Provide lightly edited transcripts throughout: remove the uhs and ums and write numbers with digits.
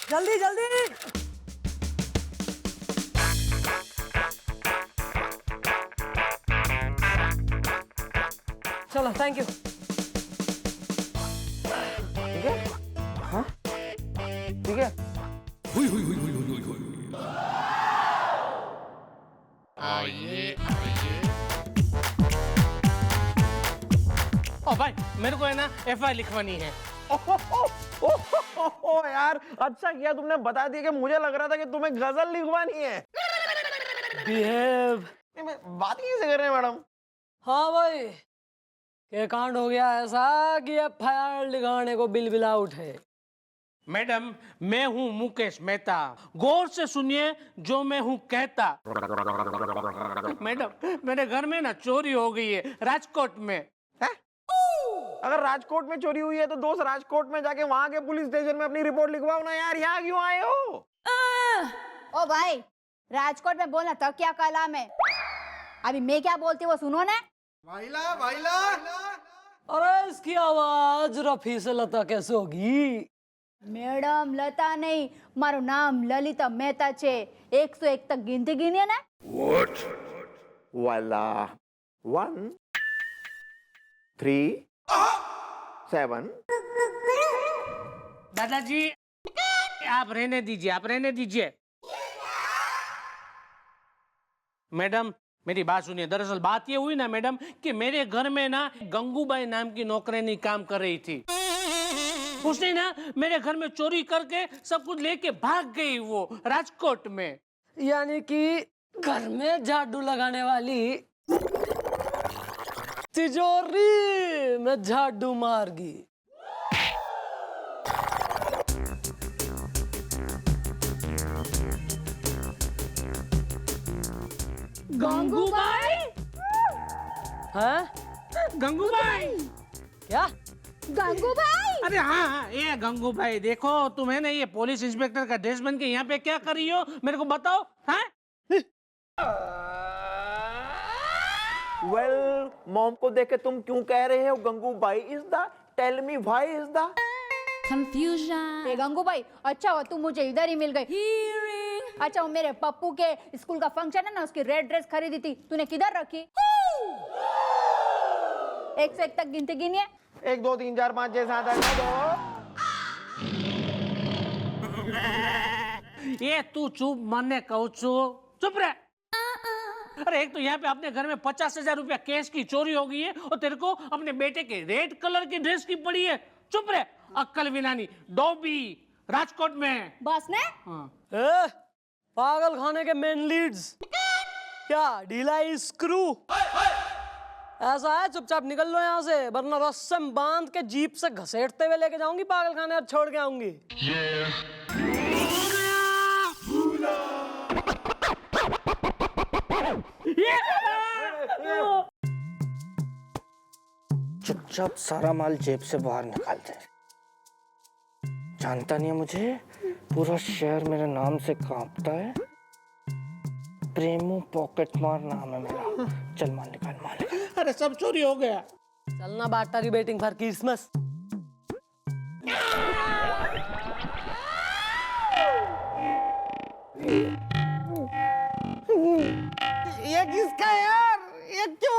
जल्दी जल्दी। चलो थैंक यू। ठीक है, हाँ ठीक है। आइए ओ भाई, मेरे को है ना एफआईआर लिखवानी है। ओह यार, अच्छा किया तुमने बता दिया कि मुझे लग रहा था कि तुम्हें गजल लिखवानी है। बिहेव। बात ही कैसे कर रहे हैं मैडम? हाँ भाई, ये कांड हो गया ऐसा कि एफआईआर लिखाने को बिल बिला उठे। मैडम, मैं हूँ मुकेश मेहता, गौर से सुनिए जो मैं हूँ कहता। मैडम, मेरे घर में ना चोरी हो गई है राजकोट में। है? अगर राजकोट में चोरी हुई है तो दोस्त राजकोट में जाके वहां के पुलिस स्टेशन में अपनी रिपोर्ट लिखवाओ ना यार, यहाँ क्यों आए हो? ओ भाई, राजकोट में बोलना तो क्या कलाम है। अभी मैं क्या बोलती वो सुनो ना। Viola Viola. अरे इसकी आवाज रफी से लता कैसे होगी? मैडम लता नहीं, मारो नाम ललिता मेहता छे। 101 तक गिनती गिनिए ना। वाला 1 3 7। दादाजी, आप रहने दीजिए, आप रहने दीजिए। मैडम, मेरी बात सुनिए। दरअसल बात ये हुई ना मैडम कि मेरे घर में ना गंगूबाई नाम की नौकरानी काम कर रही थी। उसने ना मेरे घर में चोरी करके सब कुछ लेके भाग गई वो राजकोट में। यानी कि घर में झाड़ू लगाने वाली तिजोरी में झाड़ू मार गई। गंगूबाई? हैं? गंगूबाई? क्या? गंगूबाई? अरे हाँ हाँ, ये गंगूबाई। देखो तुम है ना ये पुलिस इंस्पेक्टर का ड्रेस बन के यहाँ पे क्या कर रही हो, मेरे को बताओ। हाँ? वेल, मॉम को देख के तुम क्यों कह रहे हो Gangubai is the? Tell me why is the confusion. ए गंगूबाई, अच्छा हुआ तुम मुझे इधर ही मिल गई। अच्छा वो मेरे पप्पू के स्कूल का फंक्शन है ना, उसकी रेड ड्रेस खरीदी थी, तूने किधर रखी? 1 से 1 तक गिनती गिनिए। 1 2 3 4 5 6 7 8 9 10। ये तू चुप, मरने कहूँ चुप रह। अरे एक तो यहाँ पे अपने घर में 50,000 रुपया कैश की चोरी हो गई है और तेरे को अपने बेटे के रेड कलर की ड्रेस की पड़ी है। चुप रह, अक्कल विनानी डॉबी राजकोट में। बस ने? हाँ। पागल खाने के मेन लीड्स क्या ढीला स्क्रू? ऐसा है, चुपचाप निकल लो यहाँ से, वरना रस्से में बांध के जीप से घसेटते हुए लेके जाऊंगी पागल खाने और छोड़ के आऊंगी। चुपचाप सारा माल जेब से बाहर निकाल दे। जानता नहीं है मुझे, पूरा शहर मेरे नाम से कांपता है। प्रेमू पॉकेट मार नाम है मेरा। चल माल निकाल, माल निकाल। अरे सब चोरी हो गया। चलना बाटा की वेटिंग फॉर क्रिसमस। ये किसका है यार? ये क्यों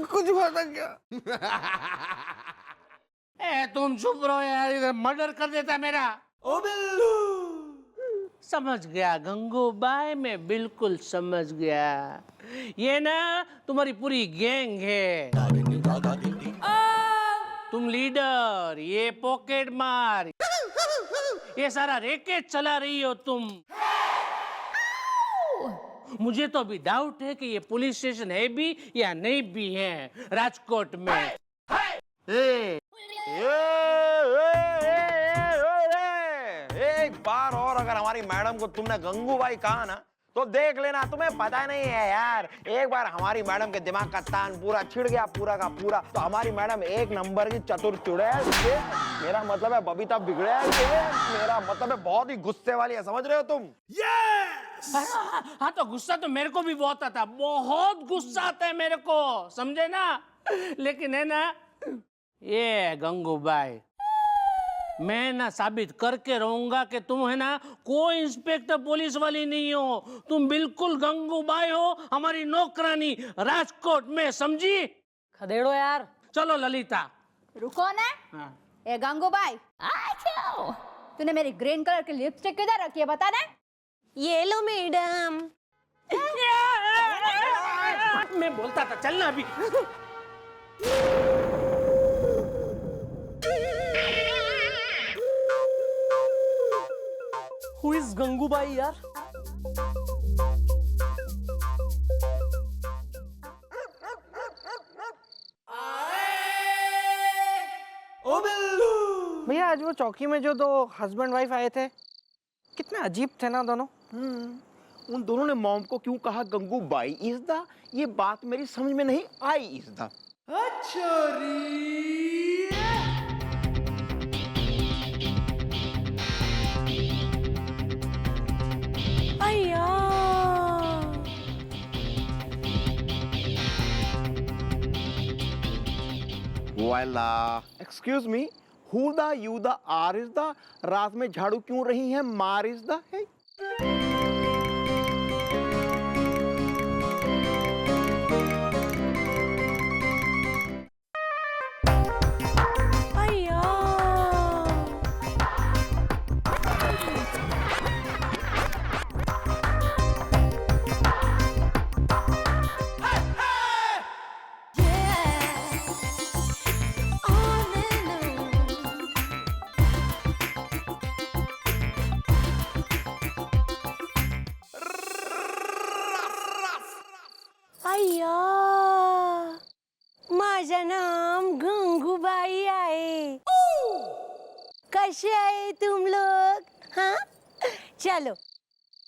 कुछ होता क्या? ए तुम चुप रहो यार, इधर मर्डर कर देता मेरा। ओ बिल्लू। समझ गया गंगूबाई, मैं बिल्कुल समझ गया। ये ना तुम्हारी पूरी गैंग है। तुम लीडर, ये पॉकेट मार, ये सारा रैकेट चला रही हो तुम। मुझे तो अभी डाउट है कि ये पुलिस स्टेशन है भी या नहीं भी है राजकोट में। एक बार और अगर हमारी मैडम को तुमने गंगूबाई कहा ना तो देख लेना, तुम्हें पता नहीं है यार। एक बार हमारी मैडम के दिमाग का तान पूरा छिड़ गया, पूरा का पूरा, तो हमारी मैडम 1 नंबर की चतुर चुड़ैल। मेरा मतलब है बबीता बिगड़ैल। मेरा मतलब है बहुत ही गुस्से वाली है, समझ रहे हो तुम? हाँ तो गुस्सा तो मेरे को भी बहुत आता, बहुत गुस्सा आता है मेरे को, समझे ना। लेकिन है ना ये गंगूबाई मैं ना साबित करके रहूंगा कि तुम है ना कोई इंस्पेक्टर पुलिस वाली नहीं हो, तुम बिल्कुल गंगूबाई हो, हमारी नौकरानी राजकोट में, समझी? खदेड़ो यार। चलो ललिता। रुको ना। हाँ। ए गंगूबाई, तूने मेरी ग्रीन कलर की लिपस्टिक किधर रखी है बता ना। ये लो मैडम। मैं बोलता था चलना अभी। Who is गंगूबाई यार? भैया आज वो चौकी में जो दो हस्बैंड वाइफ आए थे, कितने अजीब थे ना दोनों। उन दोनों ने मॉम को क्यों कहा गंगूबाई इज द, ये बात मेरी समझ में नहीं आई इज द। अय्या। Well, excuse me, who the, you the, are is the, रात में झाड़ू क्यों रही है, मार is the है? अय्या। अय्या, माझं नाम गंगूबाई आहे। कैसे आए तुम लोग? हाँ, चलो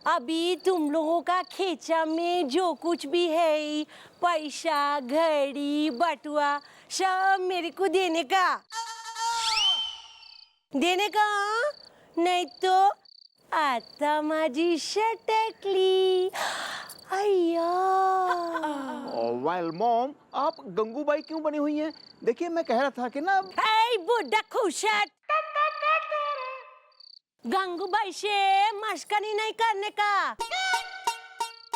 अभी तुम लोगों का खेचा में जो कुछ भी है, पैसा, घड़ी, बटुआ, सब मेरे को देने का। नहीं तो आता माझी शटकली। अय्या। Well, मॉम, आप गंगूबाई क्यों बनी हुई हैं? देखिए मैं कह रहा था कि ना, ए बुड्ढा खुशट, गंगूबाई से मस्करी नहीं करने का,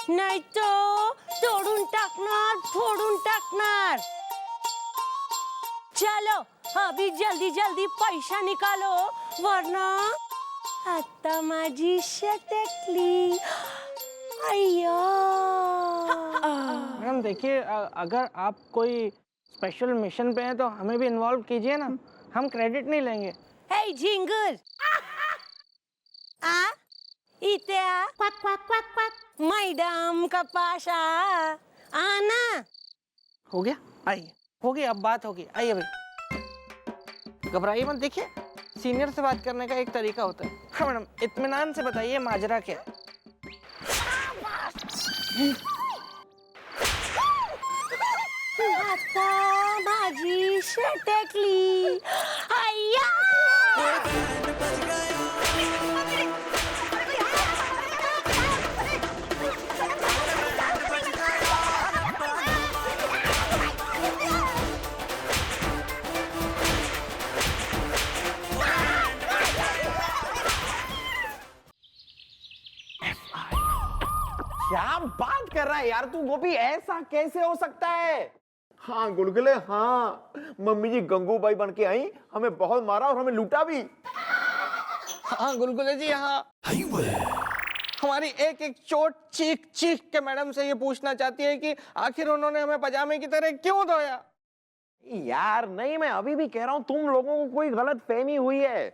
नहीं तो तोड़ून टाकणार, फोड़ून टाकणार। चलो अभी जल्दी जल्दी पैसा निकालो, वरना आता माझी शटकली। अय्या। मैडम देखिए, अगर आप कोई स्पेशल मिशन पे हैं तो हमें भी इन्वॉल्व कीजिए ना, हम क्रेडिट नहीं लेंगे। हे झिंगर, आ इथे आ, quack quack quack quack, madam का पास आना। हो गया, आइए, होगी, अब बात होगी, आइए भाई, घबराइए मत। देखिए सीनियर से बात करने का एक तरीका होता है। हाँ मैडम, इत्मीनान से बताइए माजरा क्या है। आता माझी शटकली। अय्या। क्या बात कर रहा है यार तू गोपी, ऐसा कैसे हो सकता है? हाँ गुलगुले, हाँ मम्मी जी गंगूबाई बन के आई, हमें बहुत मारा और हमें लूटा भी। हाँ गुलगुले जी, हाँ हमारी एक एक चोट चीख चीख के मैडम से ये पूछना चाहती है कि आखिर उन्होंने हमें पजामे की तरह क्यों धोया। यार नहीं, मैं अभी भी कह रहा हूँ तुम लोगों को कोई गलत फहमी हुई है।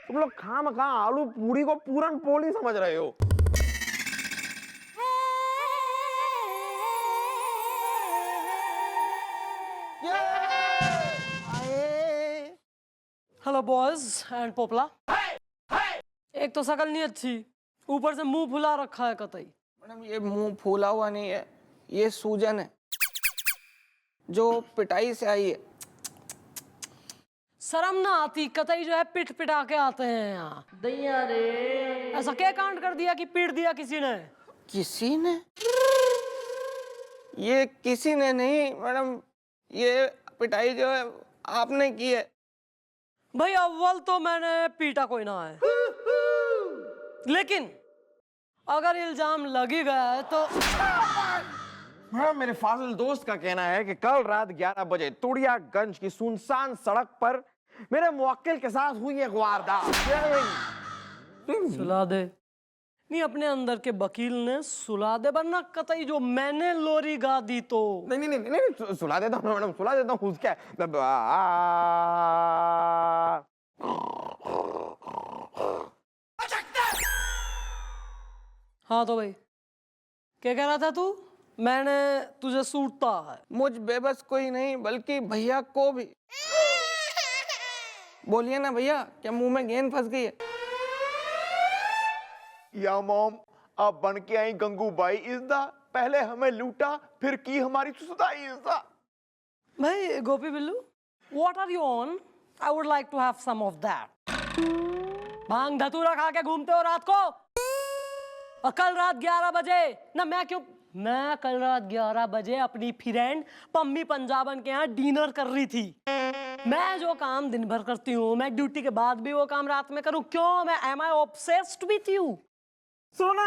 तुम लोग खामखा आलू पूरी को पूरन पोली समझ रहे हो। हेलो बॉयज एंड पोपला। एक तो शकल नहीं अच्छी, ऊपर से मुंह फुला रखा है कतई। मैडम ये मुंह फूला हुआ नहीं है, ये सूजन है जो पिटाई से आई है। शर्म ना आती कतई जो है पिट पिटा के आते हैं यहाँ। दैया रे, ऐसा क्या कांड कर दिया कि पीट दिया किसी ने? किसी ने? ये किसी ने नहीं मैडम, ये पिटाई जो है आपने की है। भाई अव्वल तो मैंने पीटा कोई ना है, लेकिन अगर इल्जाम लग ही गया है तो हाँ, मेरे फाजिल दोस्त का कहना है कि कल रात 11 बजे तुड़ियागंज की सुनसान सड़क पर मेरे मुवक्किल के साथ हुई एक वारदात। सुला दे। नहीं, अपने अंदर के वकील ने सुला दे, वरना कतई जो मैंने लोरी गा दी तो। नहीं नहीं नहीं नहीं, सुला देता हूँ मैडम, सुला देता हूँ। क्या हाँ तो भाई क्या कह रहा था तू? मैंने तुझे सूटता है। मुझ बेबस कोई नहीं बल्कि भैया को भी। बोलिए ना भैया, क्या मुंह में गेंद फंस गई है? या मॉम, अब बन के आई गंगूबाई इज़्दा, पहले हमें लूटा फिर की हमारी सुसुदाई इज़्दा। भाई गोपी Billu, what are you on? I would like to have some of that. भांग धतूरा खा के घूमते हो रात को? और कल रात 11 बजे ना, मैं कल रात 11 बजे अपनी फ्रेंड पम्मी पंजाबन के यहाँ डिनर कर रही थी। मैं जो काम दिन भर करती हूँ, मैं ड्यूटी के बाद भी वो काम रात में करूँ क्यों? मैं am I obsessed with you? सुना,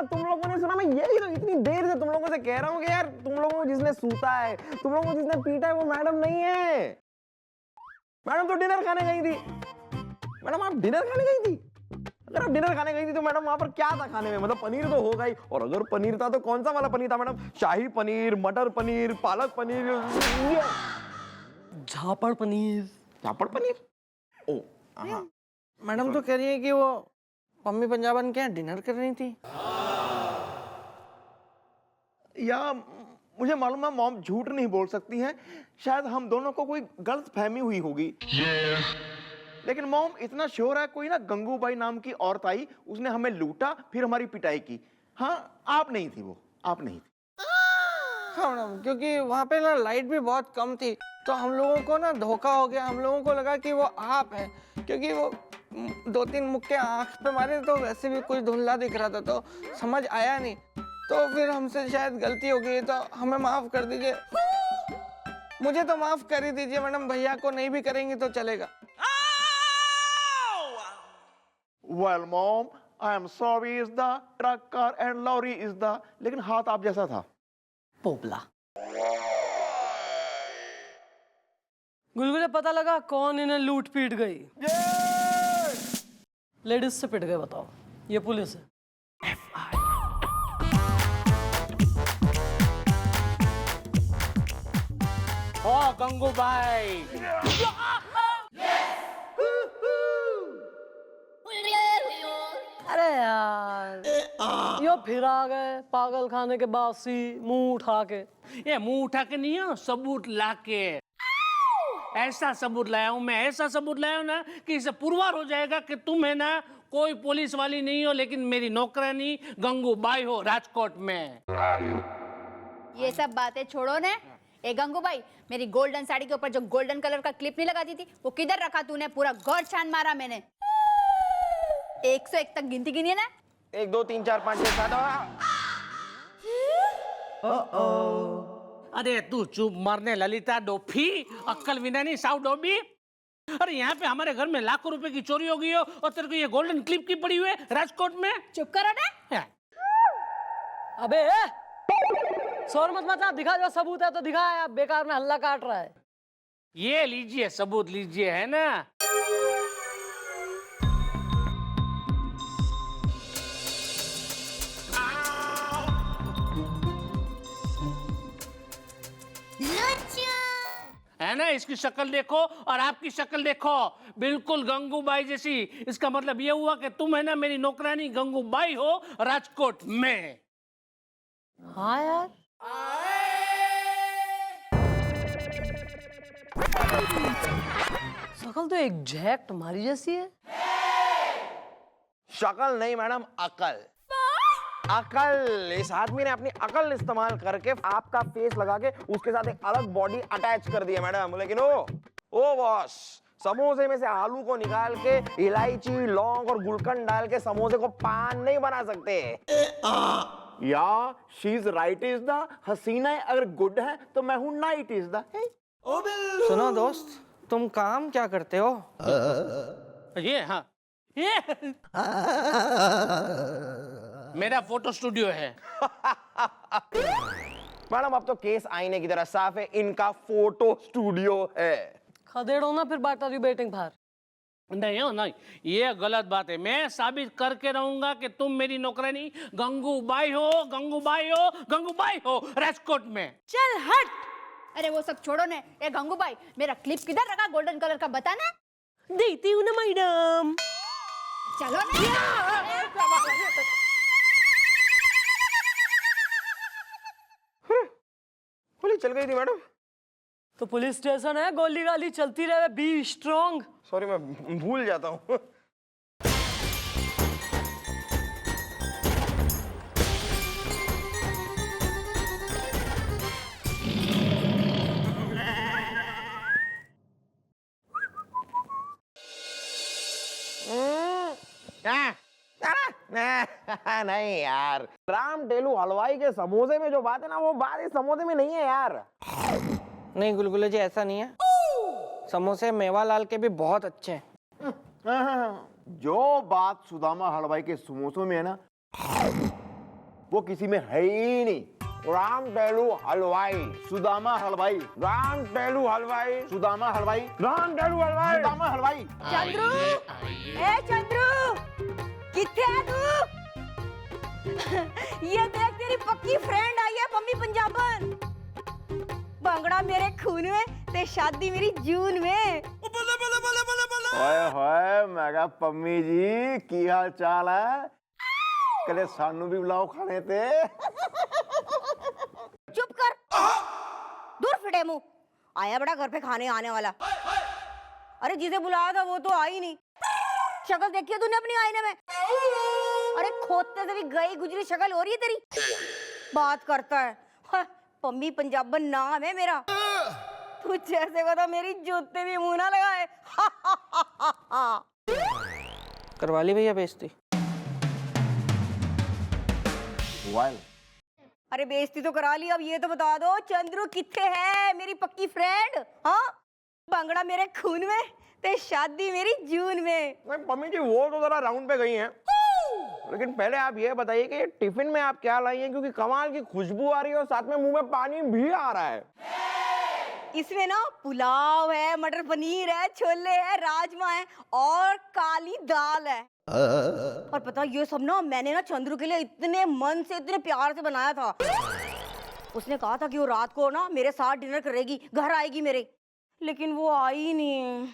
तुम लोगों ने सुना? मैं यही तो इतनी देर से तुम लोगों से कह रहा हूँ कि यार तुम लोगों को जिसने सूता है, तुम लोगों को जिसने पीटा है वो मैडम नहीं है। मैडम तो डिनर खाने गई थी। मैडम आप डिनर खाने गई थी? अगर आप डिनर खाने गई थी तो मैडम वहां पर क्या था खाने में? मतलब पनीर तो होगा ही, और अगर पनीर था तो कौन सा वाला पनीर था मैडम? शाही पनीर, मटर पनीर, पालक पनीर, झापड़ पनीर। झापड़ पनीर? ओ हाँ। मैडम तो कह रही है कि वो पम्मी पंजाबन के यहाँ डिनर कर रही थी। या मुझे मालूम है मॉम झूठ नहीं बोल सकती हैं, शायद हम दोनों को कोई गलत फहमी हुई होगी। लेकिन मॉम इतना श्योर है, कोई ना गंगूबाई नाम की औरत आई, उसने हमें लूटा फिर हमारी पिटाई की। हाँ, आप नहीं थी, वो आप नहीं थी। हाँ मैडम, क्योंकि वहाँ पे ना लाइट भी बहुत कम थी, तो हम लोगों को ना धोखा हो गया। हम लोगों को लगा कि वो आप हैं, क्योंकि वो 2-3 मुक्के आंख पे मारे तो वैसे भी कुछ धुंधला दिख रहा था, तो समझ आया नहीं। तो फिर हमसे शायद गलती हो गई, तो हमें माफ कर दीजिए। मुझे तो माफ कर ही दीजिए मैडम, भैया को नहीं भी करेंगे तो चलेगा। Well mom, I am sorry is the truck car and lorry is the, लेकिन हाथ आप जैसा था। पोपला। गुलगुले, पता लगा कौन इन्हें लूट पीट गई? लेडीज से पिट गए, बताओ। ये पुलिस है। ओ गंगूबाई, अरे यार, यो फिर आ गए पागल खाने के बासी, मुंह उठा के। ये मुंह उठा के नहीं हो, सबूत ला के। ऐसा सबूत लाया हूं मैं, ऐसा सबूत लाया हूं ना कि इससे पुरवार हो जाएगा कि तुम है ना कोई पुलिस वाली नहीं हो, लेकिन मेरी नौकरानी गंगूबाई हो राजकोट में। ये सब बातें छोड़ो ने। ए गंगूबाई, मेरी गोल्डन साड़ी के ऊपर जो गोल्डन कलर का क्लिप नहीं लगाती थी, वो किधर रखा तूने? पूरा घर छान मारा मैंने। 101 तक गिनती गिनी है ना? 1 2 3 4 5 6 7 अरे तू चुप मरने ललिता डोफी, अक्कल विना नहीं साउ डोबी। अरे यहाँ पे हमारे घर में लाखों रुपए की चोरी हो गई हो और तेरे को ये गोल्डन क्लिप की पड़ी हुई है राजकोट में। चुप करो ना। अबे शोर मत मचा, दिखा, जो सबूत है तो दिखा। आप बेकार में हल्ला काट रहा है। ये लीजिए सबूत लीजिए, है ना। है ना, इसकी शक्ल देखो और आपकी शक्ल देखो, बिल्कुल गंगूबाई जैसी। इसका मतलब ये हुआ कि तुम है ना मेरी नौकरानी गंगूबाई हो राजकोट में। हाँ यार, शक्ल तो एग्जैक्ट हमारी जैसी है। शक्ल नहीं मैडम, अकल। अकल, इस आदमी ने अपनी अकल इस्तेमाल करके आपका फेस लगा के उसके साथ एक अलग बॉडी अटैच कर दिया मैडम। लेकिन ओ बॉस, समोसे में से आलू को निकाल के इलायची, लौंग और गुलकंद डाल के समोसे को पान नहीं बना सकते। या she is right is the, हसीना अगर गुड है तो मैं हूं नाइट इज द। सुनो दोस्त, तुम काम क्या करते हो? ये हाँ ये मेरा फोटो स्टूडियो है। मैडम अब तो केस आईने की तरह साफ है, इनका फोटो स्टूडियो है। खदेड़ो ना फिर बाटा रिबेटिंग फार। नहीं हो नहीं, ये गलत बात है। मैं साबित करके रहूंगा कि तुम मेरी नौकरानी गंगूबाई हो, गंगूबाई हो, गंगूबाई हो राजकोट में। चल हट। अरे वो सब छोड़ो ने। ए गंगू भाई, मेरा क्लिप किधर रखा गोल्डन कलर का, बताना। देती हूँ ना मैडम। चलो ना। गोली चल गई थी मैडम। तो पुलिस स्टेशन है, गोली गाली चलती रहे, बी स्ट्रॉन्ग। सॉरी मैं भूल जाता हूँ। नहीं यार, राम टेलू हलवाई के समोसे में जो बात है ना, वो बात इस समोसे में नहीं है यार। नहीं गुलगुले जी, ऐसा नहीं है। समोसे मेवालाल के भी बहुत अच्छे हैं। जो बात सुदामा हलवाई के समोसों में है ना, वो किसी में है ही नहीं। राम टेलू हलवाई, सुदामा हलवाई, राम टेलू हलवाई, सुदामा हलवाई, राम टेलू हलवाई। सुदामा हलवाई। चंद्रू, ए चंद्रू, किथे है तू? ये देख तेरी पक्की फ्रेंड आई है पम्मी पंजाबन। भंगड़ा मेरे खून में ते शादी मेरी जून में। होए होए मेगा पम्मी जी, की हाल चाल है? कदे सानू भी बुलाओ खाने ते। चुप कर, दूर फिटे मुंह। आया बड़ा घर पे खाने आने वाला। अरे जिसे बुलाया था वो तो आई नहीं। शक्ल देखी है तूने अपनी आईने में? अरे खोदते से भी गई गुजरी शक्ल हो रही है तेरी। बात करता है। हाँ, पम्मी पंजाबन नाम है मेरा। तू जैसे को तो मेरी जूते भी मुंह ना लगाए। करवा ली भैया बेइज्जती। अरे बेइज्जती तो करा ली, अब ये तो बता दो चंद्रू किथे है मेरी पक्की फ्रेंड? हाँ, भंगड़ा मेरे खून में ते शादी मेरी जून में। मम्मी जी वो तो जरा राउंड पे गई हैं, लेकिन पहले आप ये बताइए कि टिफिन में आप क्या लाई हैं, क्योंकि कमाल की खुशबू आ रही है और साथ में मुंह में पानी भी आ रहा है। इसमें ना पुलाव है, मटर पनीर है, छोले है, राजमा है और काली दाल है। और पता ये सब ना मैंने ना चंद्रू के लिए इतने मन से इतने प्यार से बनाया था। उसने कहा था कि वो रात को ना मेरे साथ डिनर करेगी, घर आएगी मेरे, लेकिन वो आई नहीं।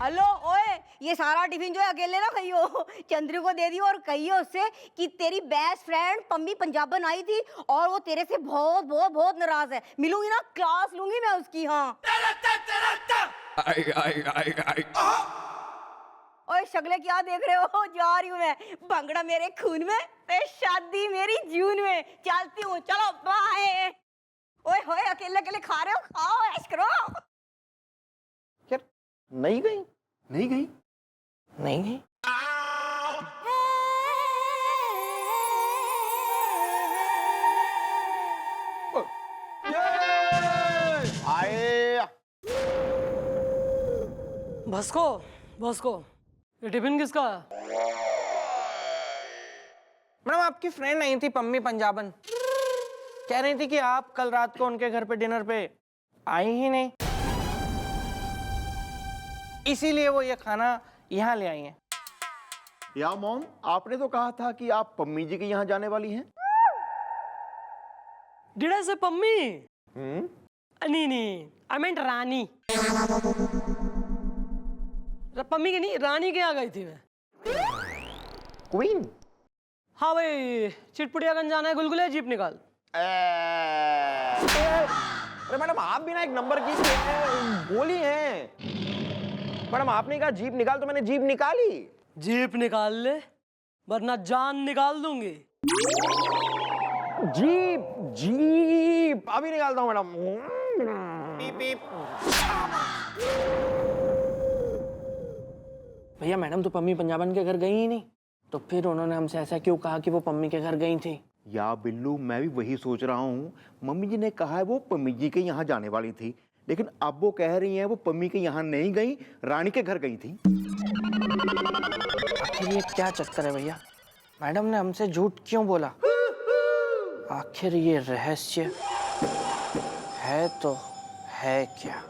हेलो ओए, ये सारा टिफिन जो है अकेले ना खाइयो, चंद्रू को दे दियो और कहियो उससे कि तेरी बेस्ट फ्रेंड पम्मी पंजाबन आई थी और वो तेरे से बहुत बहुत बहुत नाराज है। मिलूंगी ना, क्लास लूंगी मैं उसकी। हाँ ओए शक्ले क्या देख रहे हो? जा रही हूँ मैं, भंगड़ा मेरे खून में ते शादी मेरी जून में। चलती हूँ, चलो बाय। ओए होए, अकेले अकेले खा रहे हो, खाओ ऐश करो। यार नहीं गई, नहीं गई? नहीं गई? आए। भस्को भस्को, ये टिफिन किसका है? मैडम आपकी फ्रेंड आई थी पम्मी पंजाबन, कह रही थी कि आप कल रात को उनके घर पे डिनर पे आई ही नहीं, इसीलिए वो ये खाना यहाँ ले आई हैं। या मॉम, आपने तो कहा था कि आप पम्मी जी के यहाँ जाने वाली हैं। Did I say Pammi? नहीं, I meant रानी। पम्मी की नहीं, रानी के यहाँ गई थी मैं। क्वीन। हाँ भाई, चिटपुटियागंज जाना है, गुलगुले जीप निकाल। अरे मैडम आप भी ना एक नंबर की बोली हैं। मैडम आपने कहा जीप निकाल तो मैंने जीप निकाली। जीप निकाल ले, वरना जान निकाल दूंगी। जीप जीप अभी निकालता हूँ मैडम। पीप पीप। भैया मैडम तो पम्मी पंजाबन के घर गई ही नहीं, तो फिर उन्होंने हमसे ऐसा क्यों कहा कि वो पम्मी के घर गई थी? या बिल्लू, मैं भी वही सोच रहा हूँ। मम्मी जी ने कहा है वो पम्मी जी के यहाँ जाने वाली थी, लेकिन अब वो कह रही हैं वो पम्मी के यहाँ नहीं गई, रानी के घर गई थी। आखिर ये क्या चक्कर है भैया? मैडम ने हमसे झूठ क्यों बोला? आखिर ये रहस्य है तो है क्या?